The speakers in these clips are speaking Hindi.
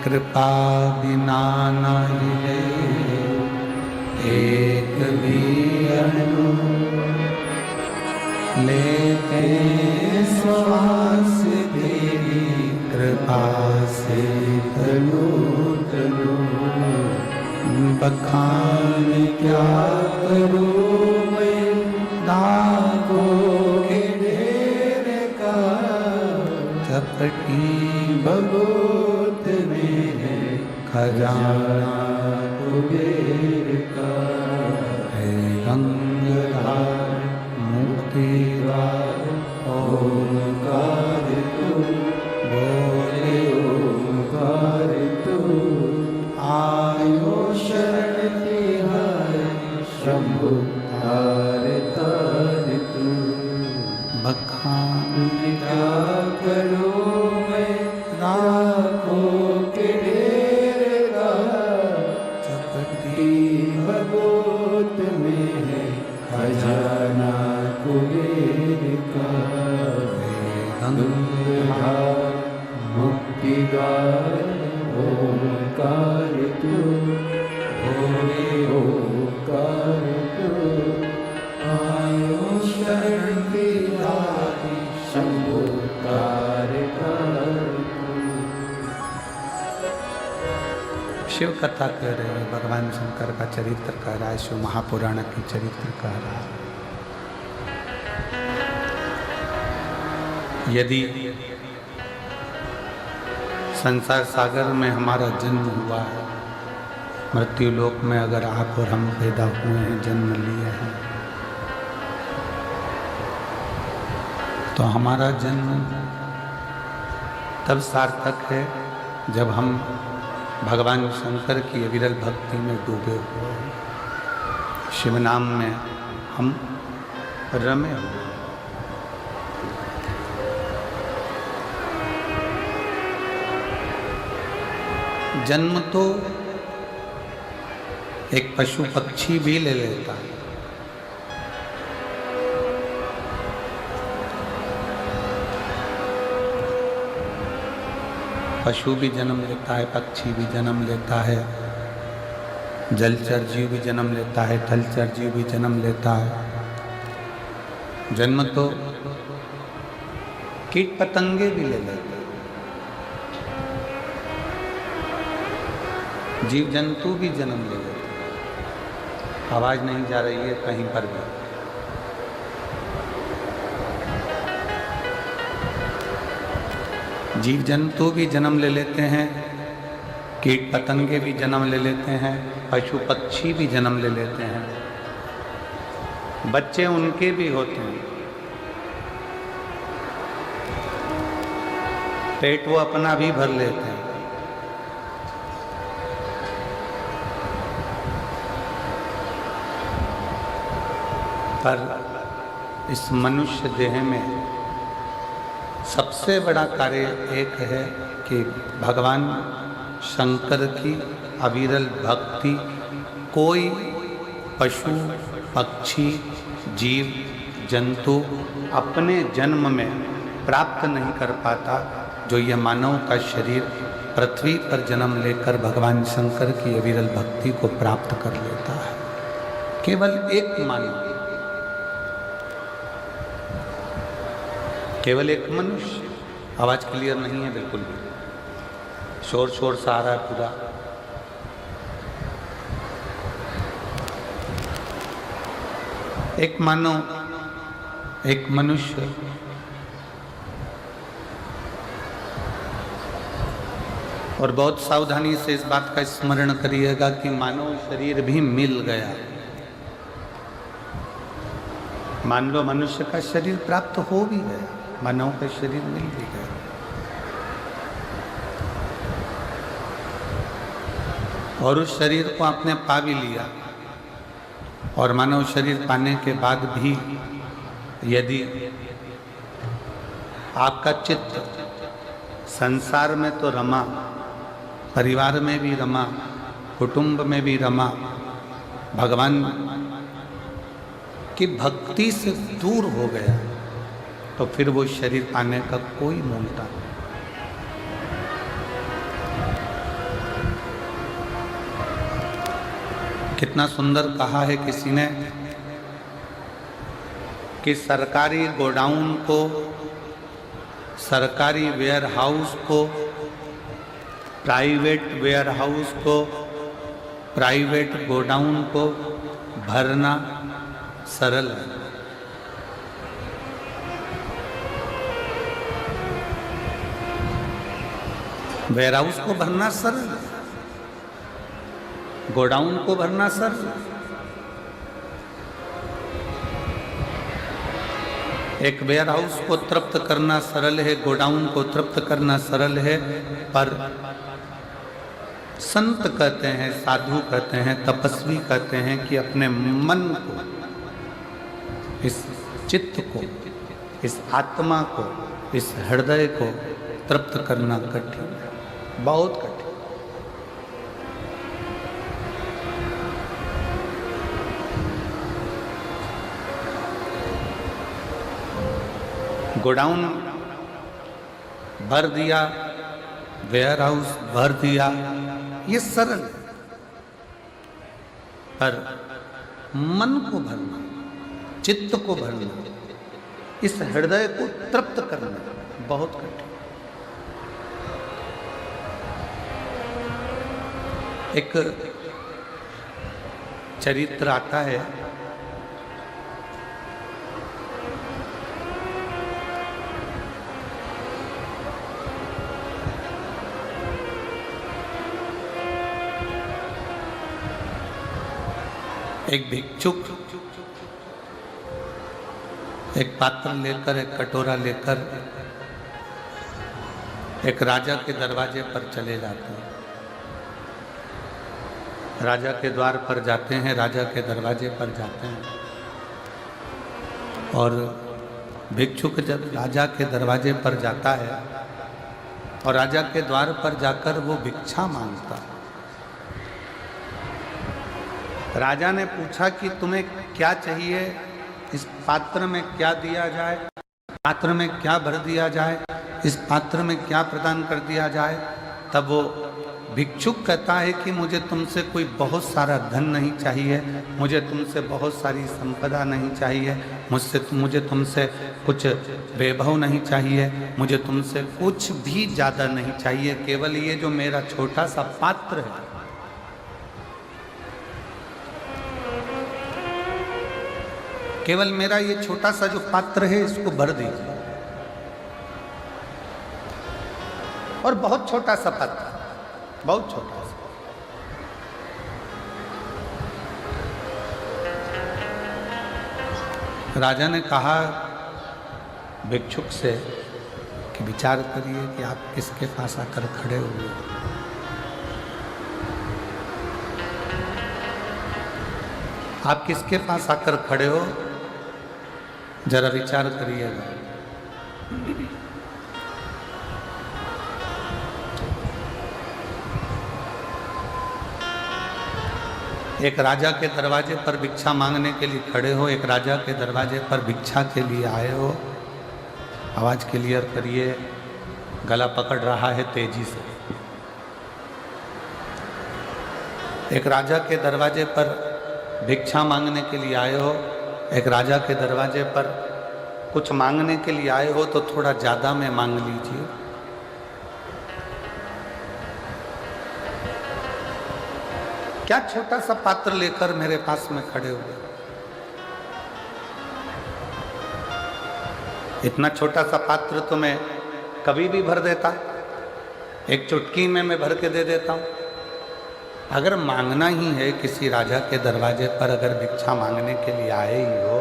कृपा बिना नहीं एक भी अणु लेते श्वास तेरी कृपा से तनु तनु। बखान क्या करूं मैं दागों के ढेर का, चपटी भगोत में है खजाना कुबेर का। है गंगाधार मुक्तिद्वार ओंकार तू, बोले ओंकार तू। आयो शरण तिहारी शंभु तार तार तू। बखान क्या करूं मैं राखों के ढेर का, चपटी भगोत में है खजाना कुबेर का। गंगाधार मुक्तिद्वार ओंकार तू, बोले ओंकार तू। आयो शरण तिहारी शंभु तार तार तू। शिव कथा कह रहे हैं, भगवान शंकर का चरित्र कह रहा है, शिव महापुराण की चरित्र कह रहा है। यदि संसार सागर में हमारा जन्म हुआ है, मृत्यु लोक में अगर आप और हम पैदा हुए हैं, जन्म लिए हैं, तो हमारा जन्म तब सार्थक है जब हम भगवान शंकर की अविरल भक्ति में डूबे हुए हैं, शिव नाम में हम रमे हुए। जन्म तो एक पशु पक्षी भी ले लेता है। पशु भी जन्म लेता है, पक्षी भी जन्म लेता है, जलचर जीव भी जन्म लेता है, थलचर जीव भी जन्म लेता है। जन्म तो कीट पतंगे भी ले लेते हैं, जीव जंतु भी जन्म ले लेते हैं। आवाज नहीं जा रही है कहीं पर भी। जीव जंतु भी जन्म ले लेते हैं, कीट पतंगे भी जन्म ले लेते हैं, पशु पक्षी भी जन्म ले लेते हैं, बच्चे उनके भी होते हैं। पेट वो अपना भी भर लेते हैं। पर इस मनुष्य देह में सबसे बड़ा कार्य एक है कि भगवान शंकर की अविरल भक्ति कोई पशु पक्षी जीव जंतु अपने जन्म में प्राप्त नहीं कर पाता, जो यह मानव का शरीर पृथ्वी पर जन्म लेकर भगवान शंकर की अविरल भक्ति को प्राप्त कर लेता है। केवल एक मानव, केवल एक मनुष्य। आवाज क्लियर नहीं है बिल्कुल भी, शोर शोर सा आ रहा है पूरा। एक मानव, एक मनुष्य और बहुत सावधानी से इस बात का स्मरण करिएगा कि मानव शरीर भी मिल गया। मान लो मनुष्य का शरीर प्राप्त हो भी गया, मानव का शरीर मिल भी गया, और उस शरीर को आपने पा भी लिया। और मानव शरीर पाने के बाद भी यदि आपका चित्त संसार में तो रमा, परिवार में भी रमा, कुटुंब में भी रमा, भगवान की भक्ति से दूर हो गया, तो फिर वो शरीर पाने का कोई मूलता नहीं। कितना सुंदर कहा है किसी ने कि सरकारी गोडाउन को, सरकारी वेयरहाउस को, प्राइवेट वेयरहाउस को, प्राइवेट गोडाउन को भरना सरल है। वेयरहाउस को भरना सरल है, गोडाउन को भरना सरल है। एक वेयरहाउस को तृप्त करना सरल है, गोडाउन को तृप्त करना सरल है, पर संत कहते हैं, साधु कहते हैं, तपस्वी कहते हैं कि अपने मन को, इस चित्त को, इस आत्मा को, इस हृदय को तृप्त करना कठिन है, बहुत कठिन। गोडाउन भर दिया, वेयरहाउस भर दिया, ये सरल है, पर मन को भरना, चित्त को भरना, इस हृदय को तृप्त करना बहुत कठिन। एक चरित्र आता है, एक भिक्षुक एक पात्र लेकर, एक कटोरा लेकर एक राजा के दरवाजे पर चले जाते हैं। राजा के द्वार पर जाते हैं, राजा के दरवाजे पर जाते हैं, और भिक्षुक जब राजा के दरवाजे पर जाता है और राजा के द्वार पर जाकर वो भिक्षा मांगता है। राजा ने पूछा कि तुम्हें क्या चाहिए, इस पात्र में क्या दिया जाए, पात्र में क्या भर दिया जाए, इस पात्र में क्या प्रदान कर दिया जाए। तब वो भिक्षुक कहता है कि मुझे तुमसे कोई बहुत सारा धन नहीं चाहिए, मुझे तुमसे बहुत सारी संपदा नहीं चाहिए, मुझे तुमसे कुछ वैभव नहीं चाहिए, मुझे तुमसे कुछ भी ज़्यादा नहीं चाहिए, केवल ये जो मेरा छोटा सा पात्र है, केवल मेरा ये छोटा सा जो पात्र है इसको भर दीजिए। और बहुत छोटा सा पात्र, बहुत छोटा सा। राजा ने कहा भिक्षुक से कि विचार करिए कि आप किसके पास आकर खड़े हुए। आप किसके पास आकर खड़े हो, जरा विचार करिएगा। एक राजा के दरवाजे पर भिक्षा मांगने के लिए खड़े हो, एक राजा के दरवाजे पर भिक्षा के लिए आए हो। आवाज क्लियर करिए, गला पकड़ रहा है तेजी से। एक राजा के दरवाजे पर भिक्षा मांगने के लिए आए हो, एक राजा के दरवाजे पर कुछ मांगने के लिए आए हो तो थोड़ा ज़्यादा में मांग लीजिए। क्या छोटा सा पात्र लेकर मेरे पास में खड़े हुए। इतना छोटा सा पात्र तो मैं कभी भी भर देता, एक चुटकी में मैं भर के दे देता हूँ। अगर मांगना ही है किसी राजा के दरवाजे पर, अगर भिक्षा मांगने के लिए आए ही हो,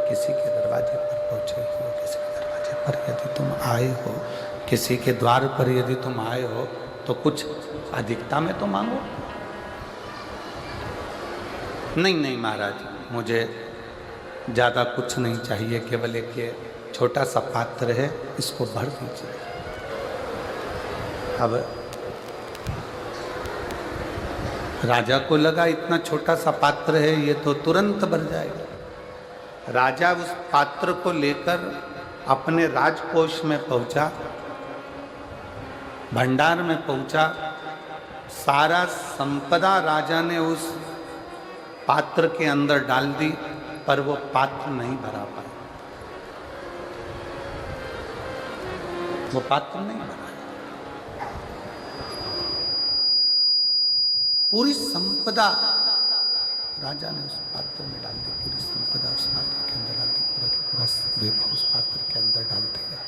किसी के दरवाजे पर पहुँचे हो, किसी के दरवाजे पर यदि तुम आए हो, किसी के द्वार पर यदि तुम आए हो, तो कुछ अधिकता में तो मांगो। नहीं नहीं महाराज, मुझे ज़्यादा कुछ नहीं चाहिए, केवल एक ये छोटा सा पात्र है, इसको भर दीजिए। अब राजा को लगा इतना छोटा सा पात्र है, ये तो तुरंत भर जाएगा। राजा उस पात्र को लेकर अपने राजकोष में पहुंचा, भंडार में पहुंचा। सारा संपदा राजा ने उस पात्र के अंदर डाल दी, पर वो पात्र नहीं भरा पाए, वो पात्र नहीं भरा। पूरी संपदा राजा ने उस पात्र में डाल दी, पूरी संपदा उस पात्र के अंदर डाल दी, पूरा की पूरा वैभव उस पात्र के अंदर डाल दिया,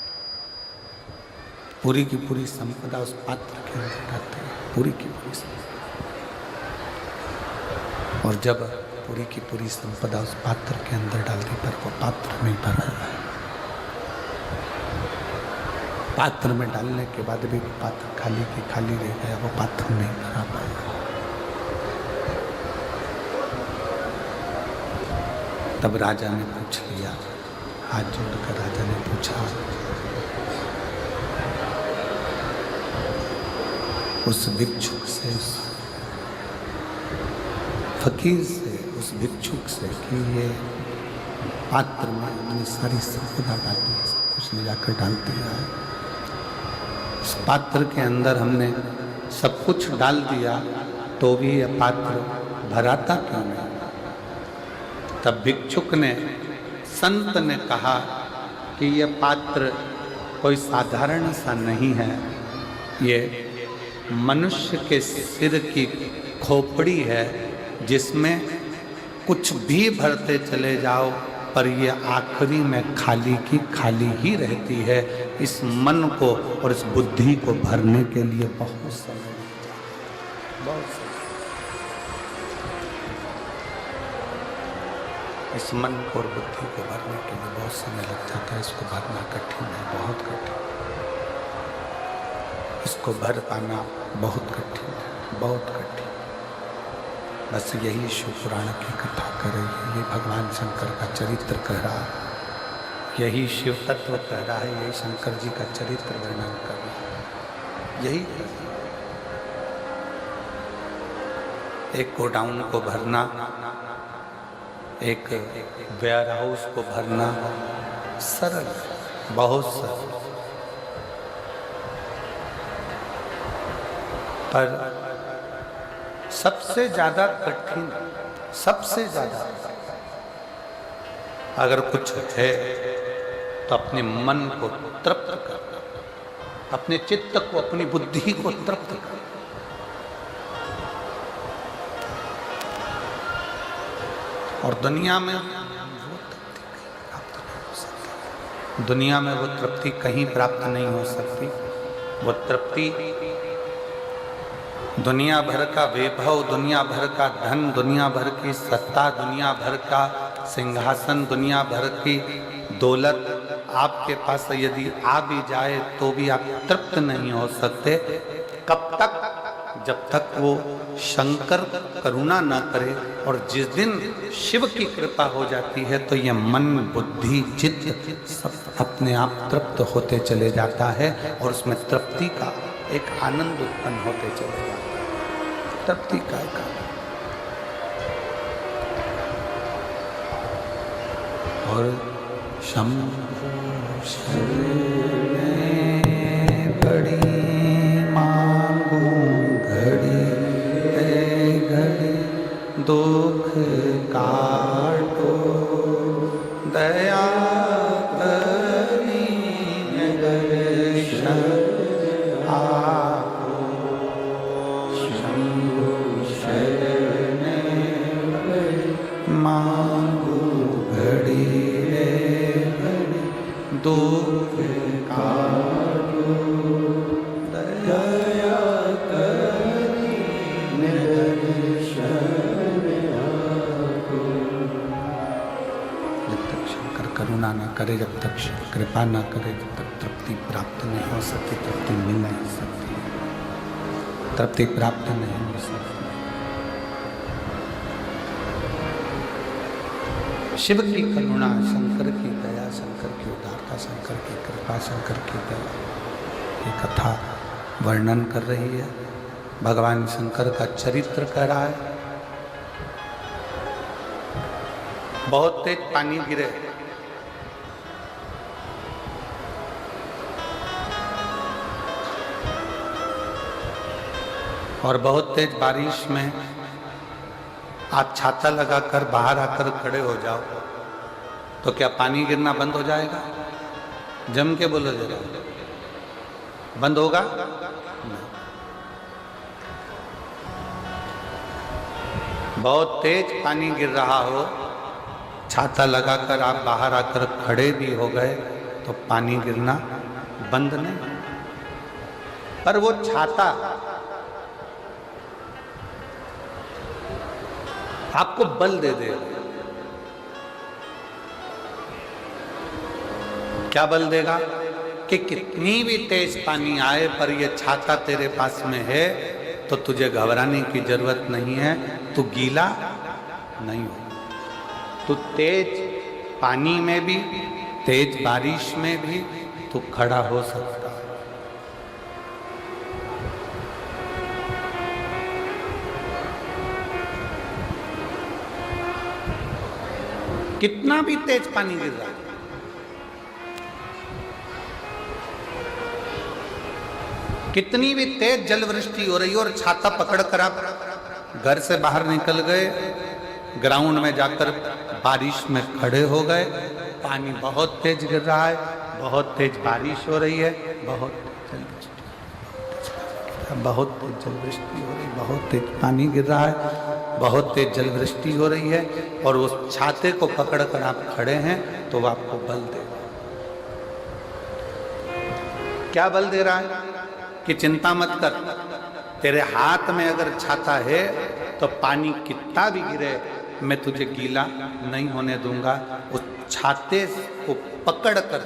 पूरी की पूरी संपदा उस पात्र के अंदर डालते हैं, पूरी की पूरी संपदा। और जब पूरी की पूरी संपदा उस पात्र के अंदर डाल दी, पर वो पात्र में भरा है। पात्र में डालने के बाद भी पात्र खाली की खाली रह गया, वो पात्र नहीं भरा पाया। तब राजा ने पूछ लिया, हाथ जोड़कर राजा ने पूछा उस भिक्षुक से, उस फकीर से, उस भिक्षुक से कि ये पात्र में हमने सारी संपदा डाल दी, सब कुछ ले जाकर डाल दिया है, इस पात्र के अंदर हमने सब कुछ डाल दिया, तो भी यह पात्र भराता क्यों नहीं? तब भिक्षुक ने, संत ने कहा कि यह पात्र कोई साधारण सा नहीं है, ये मनुष्य के सिर की खोपड़ी है, जिसमें कुछ भी भरते चले जाओ पर ये आखिरी में खाली की खाली ही रहती है। इस मन को और इस बुद्धि को भरने के लिए बहुत समय लगता है, बहुत समय। इस मन को और बुद्धि को भरने के लिए बहुत समय लग जाता है। इसको भरना कठिन है, बहुत कठिन। इसको भर पाना बहुत कठिन है, बहुत कठिन। बस यही शिव पुराण की कथा कर रही है, ये भगवान शंकर का चरित्र कह रहा है, यही शिव तत्व कह रहा है, यही शंकर जी का चरित्र वर्णन कर रहा है, यही। एक गोडाउन को भरना, एक वेयर हाउस को भरना सरल, बहुत सरल, पर सबसे ज्यादा कठिन, सबसे ज्यादा अगर कुछ है तो अपने मन को तृप्त करना, अपने चित्त को, अपनी बुद्धि को तृप्त करना। और दुनिया में वो तृप्ति कहीं प्राप्त नहीं हो सकती, दुनिया में वो तृप्ति कहीं प्राप्त नहीं हो सकती। वो तृप्ति दुनिया भर का वैभव, दुनिया भर का धन, दुनिया भर की सत्ता, दुनिया भर का सिंहासन, दुनिया भर की दौलत आपके पास यदि आ भी जाए तो भी आप तृप्त नहीं हो सकते। कब तक? जब तक वो शंकर करुणा न करे। और जिस दिन शिव की कृपा हो जाती है तो ये मन, बुद्धि, चित्त सब अपने आप तृप्त होते चले जाता है और उसमें तृप्ति का एक आनंद उत्पन्न होते चले जाता है। तृप्ति का एक आनंद। और शंभु शरणे बड़ी मांगू घड़ी ए घड़ी, दुख काटो दया करी दर्शन आपो। शंभु शरणे बड़ी मांगू घड़ी रे घड़ी, दुख काटो दया करी दर्शन आपो। जब तक शंकर करुणा न करे, जब तक कृपा न करे, जब तक तृप्ति प्राप्त नहीं हो सकती, तृप्ति मिल नहीं सकती, तृप्ति प्राप्त नहीं हो सकती। शिव की करुणा, शंकर की दया, शंकर की उदारता, शंकर की कृपा, शंकर की दया, ये कथा वर्णन कर रही है। भगवान शंकर का चरित्र कह रहा है। बहुत तेज पानी गिरे, और बहुत तेज बारिश में आप छाता लगाकर बाहर आकर खड़े हो जाओ तो क्या पानी गिरना बंद हो जाएगा? जम के बोलो जरा, बंद होगा? नहीं। बहुत तेज पानी गिर रहा हो, छाता लगाकर आप बाहर आकर खड़े भी हो गए तो पानी गिरना बंद नहीं। पर वो छाता आपको बल दे देगा। क्या बल देगा? कि कितनी भी तेज पानी आए पर ये छाता तेरे पास में है तो तुझे घबराने की जरूरत नहीं है, तू गीला नहीं हो। तू तेज पानी में भी, तेज बारिश में भी तू खड़ा हो सकता है। कितना भी तेज पानी गिर रहा है, कितनी भी तेज जलवृष्टि हो रही हो और छाता पकड़कर आप घर से बाहर निकल गए, ग्राउंड में जाकर बारिश में खड़े हो गए, पानी बहुत तेज गिर रहा है, बहुत तेज बारिश हो रही है, बहुत तेज जलवृष्टि हो रही है, बहुत तेज पानी गिर रहा है, बहुत तेज जलवृष्टि हो रही है और उस छाते को पकड़कर आप खड़े हैं तो वो आपको बल देगा। क्या बल दे रहा है? कि चिंता मत कर, तेरे हाथ में अगर छाता है तो पानी कितना भी गिरे मैं तुझे गीला नहीं होने दूंगा। उस छाते को पकड़कर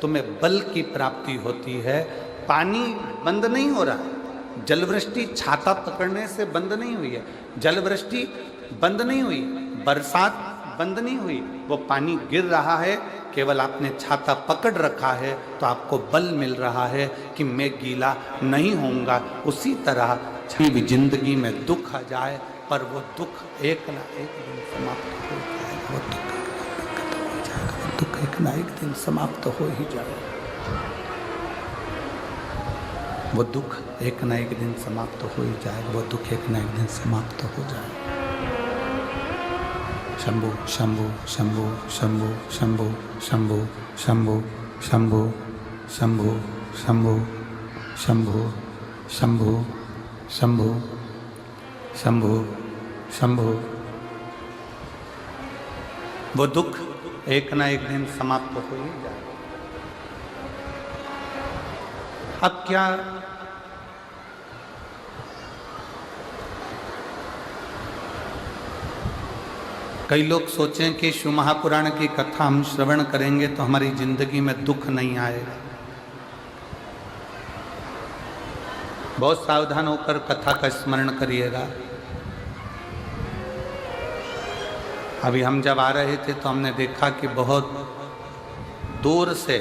तुम्हें बल की प्राप्ति होती है। पानी बंद नहीं हो रहा, जलवृष्टि छाता पकड़ने से बंद नहीं हुई है, जलवृष्टि बंद नहीं हुई, बरसात बंद नहीं हुई, वो पानी गिर रहा है, केवल आपने छाता पकड़ रखा है तो आपको बल मिल रहा है कि मैं गीला नहीं होऊंगा। उसी तरह भी जिंदगी में दुख आ जाए पर वो दुख एक ना एक दिन समाप्त हो जाएगा, वो दुख एक ना एक दिन समाप्त हो ही जाएगा, वो दुख एक ना एक दिन समाप्त हो ही जाएगा, वो दुख एक ना एक दिन समाप्त हो जाएगा। शंभु शंभु शंभु शंभु शंभु शंभु शंभु शंभु शंभु शंभु शंभु शंभु शंभु शंभु शंभु। वो दुख एक ना एक दिन समाप्त हो ही जाएगा। अब क्या कई लोग सोचें कि शिव महापुराण की कथा हम श्रवण करेंगे तो हमारी जिंदगी में दुख नहीं आएगा। बहुत सावधान होकर कथा का स्मरण करिएगा। अभी हम जब आ रहे थे तो हमने देखा कि बहुत दूर से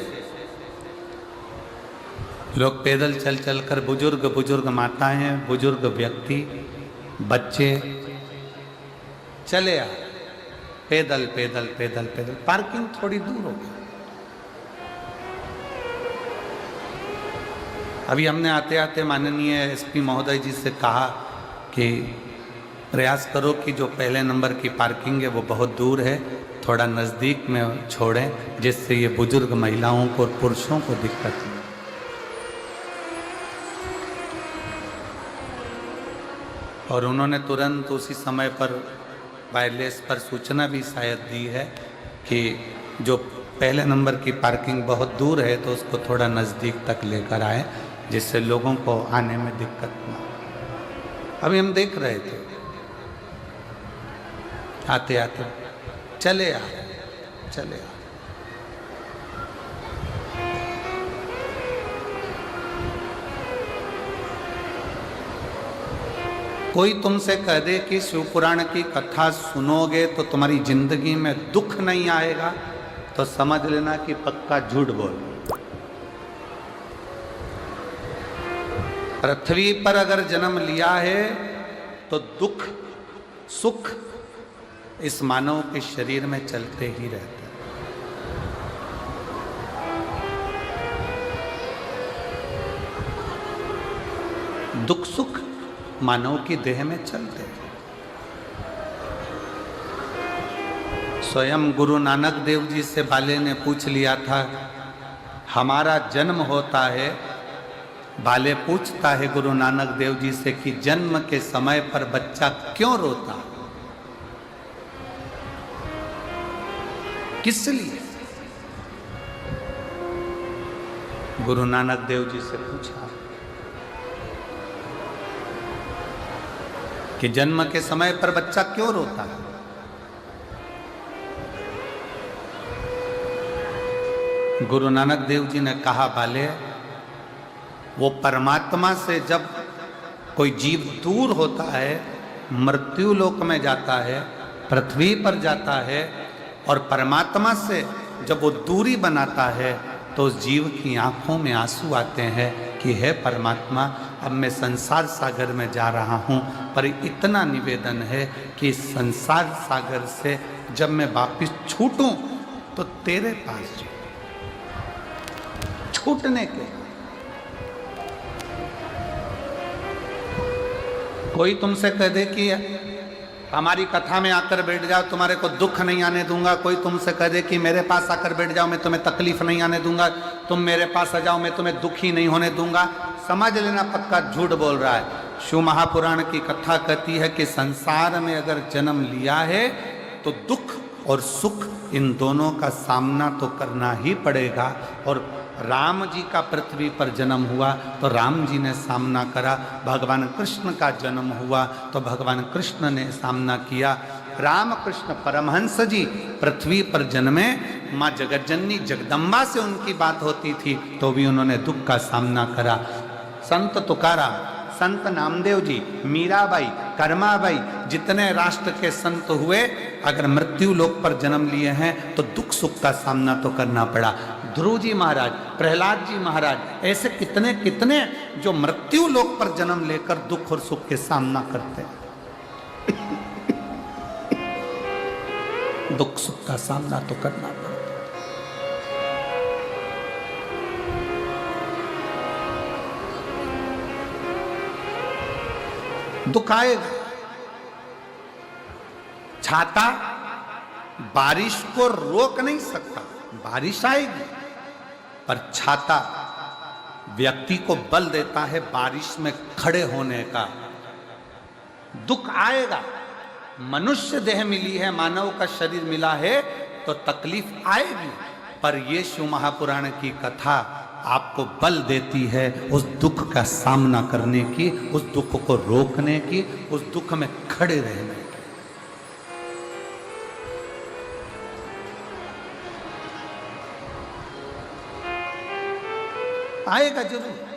लोग पैदल चल चल कर, बुजुर्ग माताएं, बुजुर्ग व्यक्ति, बच्चे चले आ, पैदल पैदल पैदल पैदल। पार्किंग थोड़ी दूर होगी। अभी हमने आते आते माननीय एसपी महोदय जी से कहा कि प्रयास करो कि जो पहले नंबर की पार्किंग है वो बहुत दूर है, थोड़ा नज़दीक में छोड़ें, जिससे ये बुजुर्ग महिलाओं को और पुरुषों को दिक्कत नहीं। और उन्होंने तुरंत उसी समय पर वायरलेस पर सूचना भी शायद दी है कि जो पहले नंबर की पार्किंग बहुत दूर है तो उसको थोड़ा नज़दीक तक लेकर आए, जिससे लोगों को आने में दिक्कत ना। अभी हम देख रहे थे, आते आते चले आ। कोई तुमसे कह दे कि शिव पुराण की कथा सुनोगे तो तुम्हारी जिंदगी में दुख नहीं आएगा, तो समझ लेना कि पक्का झूठ बोल। पृथ्वी पर अगर जन्म लिया है तो दुख सुख इस मानव के शरीर में चलते ही रहते हैं। दुख सुख मानव की देह में चलते हैं। स्वयं गुरु नानक देव जी से बाले ने पूछ लिया था, हमारा जन्म होता है, बाले पूछता है गुरु नानक देव जी से कि जन्म के समय पर बच्चा क्यों रोता, किस लिए? गुरु नानक देव जी से पूछा कि जन्म के समय पर बच्चा क्यों रोता है? गुरु नानक देव जी ने कहा, बाले, वो परमात्मा से जब कोई जीव दूर होता है, मृत्यु लोक में जाता है, पृथ्वी पर जाता है, और परमात्मा से जब वो दूरी बनाता है तो उस जीव की आंखों में आंसू आते हैं कि हे परमात्मा, अब मैं संसार सागर में जा रहा हूँ, पर इतना निवेदन है कि संसार सागर से जब मैं वापिस छूटूं तो तेरे पास छूटने के। कोई तुमसे कह दे कि हमारी कथा में आकर बैठ जाओ, तुम्हारे को दुख नहीं आने दूंगा। कोई तुमसे कह दे कि मेरे पास आकर बैठ जाओ, मैं तुम्हें तकलीफ नहीं आने दूंगा, तुम मेरे पास आ जाओ, मैं तुम्हें दुखी नहीं होने दूंगा, समझ लेना पक्का झूठ बोल रहा है। शिव महापुराण की कथा कहती है कि संसार में अगर जन्म लिया है तो दुख और सुख इन दोनों का सामना तो करना ही पड़ेगा। और राम जी का पृथ्वी पर जन्म हुआ तो राम जी ने सामना करा, भगवान कृष्ण का जन्म हुआ तो भगवान कृष्ण ने सामना किया। रामकृष्ण परमहंस जी पृथ्वी पर जन्मे, माँ जगज्जननी जगदम्बा से उनकी बात होती थी तो भी उन्होंने दुख का सामना करा। संत तुकाराम, संत नामदेव जी, मीराबाई, कर्माबाई, जितने राष्ट्र के संत हुए, अगर मृत्यु लोक पर जन्म लिए हैं तो दुख सुख का सामना तो करना पड़ा। ध्रुव जी महाराज, प्रहलाद जी महाराज, ऐसे कितने कितने जो मृत्यु लोक पर जन्म लेकर दुख और सुख के सामना करते हैं। दुख सुख का सामना तो करना पड़ता। दुख आएगा। छाता बारिश को रोक नहीं सकता, बारिश आएगी, पर छाता व्यक्ति को बल देता है बारिश में खड़े होने का। दुख आएगा, मनुष्य देह मिली है, मानव का शरीर मिला है तो तकलीफ आएगी, पर ये शिव महापुराण की कथा आपको बल देती है उस दुख का सामना करने की, उस दुख को रोकने की, उस दुख में खड़े रहने की। आएगा जरूर।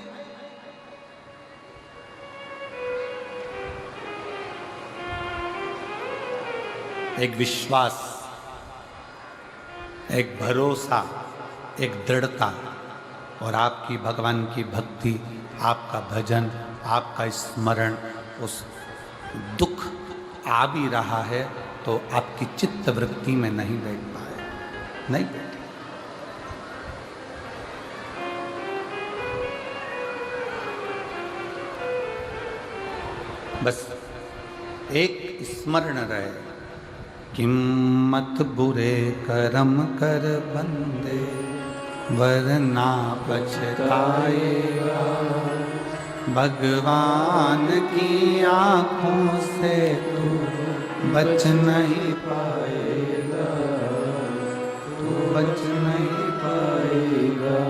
एक विश्वास, एक भरोसा, एक दृढ़ता, और आपकी भगवान की भक्ति, आपका भजन, आपका स्मरण, उस दुख आ भी रहा है तो आपकी चित्त वृत्ति में नहीं बैठ पाए, नहीं बैठे। बस एक स्मरण रहे, किम्मत बुरे कर्म कर बंदे, वरना पछताएगा। भगवान की आंखों से तू बच नहीं पाएगा, तू बच नहीं पाएगा।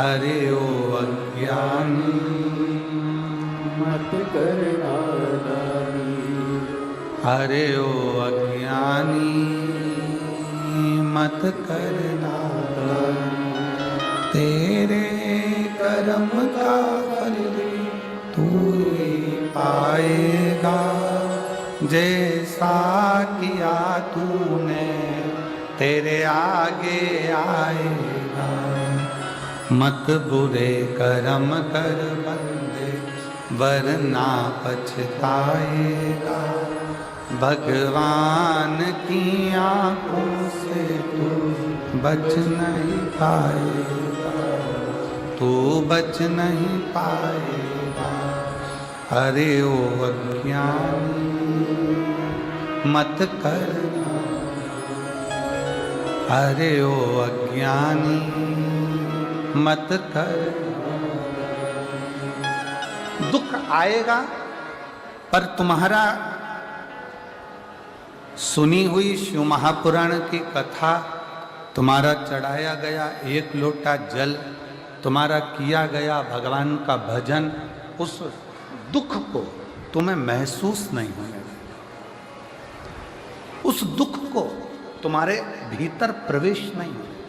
अरे ओ अज्ञानी मत करना नानी, अरे ओ अज्ञानी मत करना नानी। तेरे कर्म का फल तू ही पाएगा, जैसा किया तूने तेरे आगे आएगा। मत बुरे कर्म कर बंदे, वरना पछताएगा। भगवान की आंखों से तू बच नहीं पाएगा, तू बच नहीं पाएगा। अरे ओ अज्ञानी मत करना अरे ओ अज्ञानी मत कर। दुख आएगा, पर तुम्हारा सुनी हुई शिव महापुराण की कथा, तुम्हारा चढ़ाया गया एक लोटा जल, तुम्हारा किया गया भगवान का भजन, उस दुख को तुम्हें महसूस नहीं होने देगा। उस दुख को तुम्हारे भीतर प्रवेश नहीं होगा।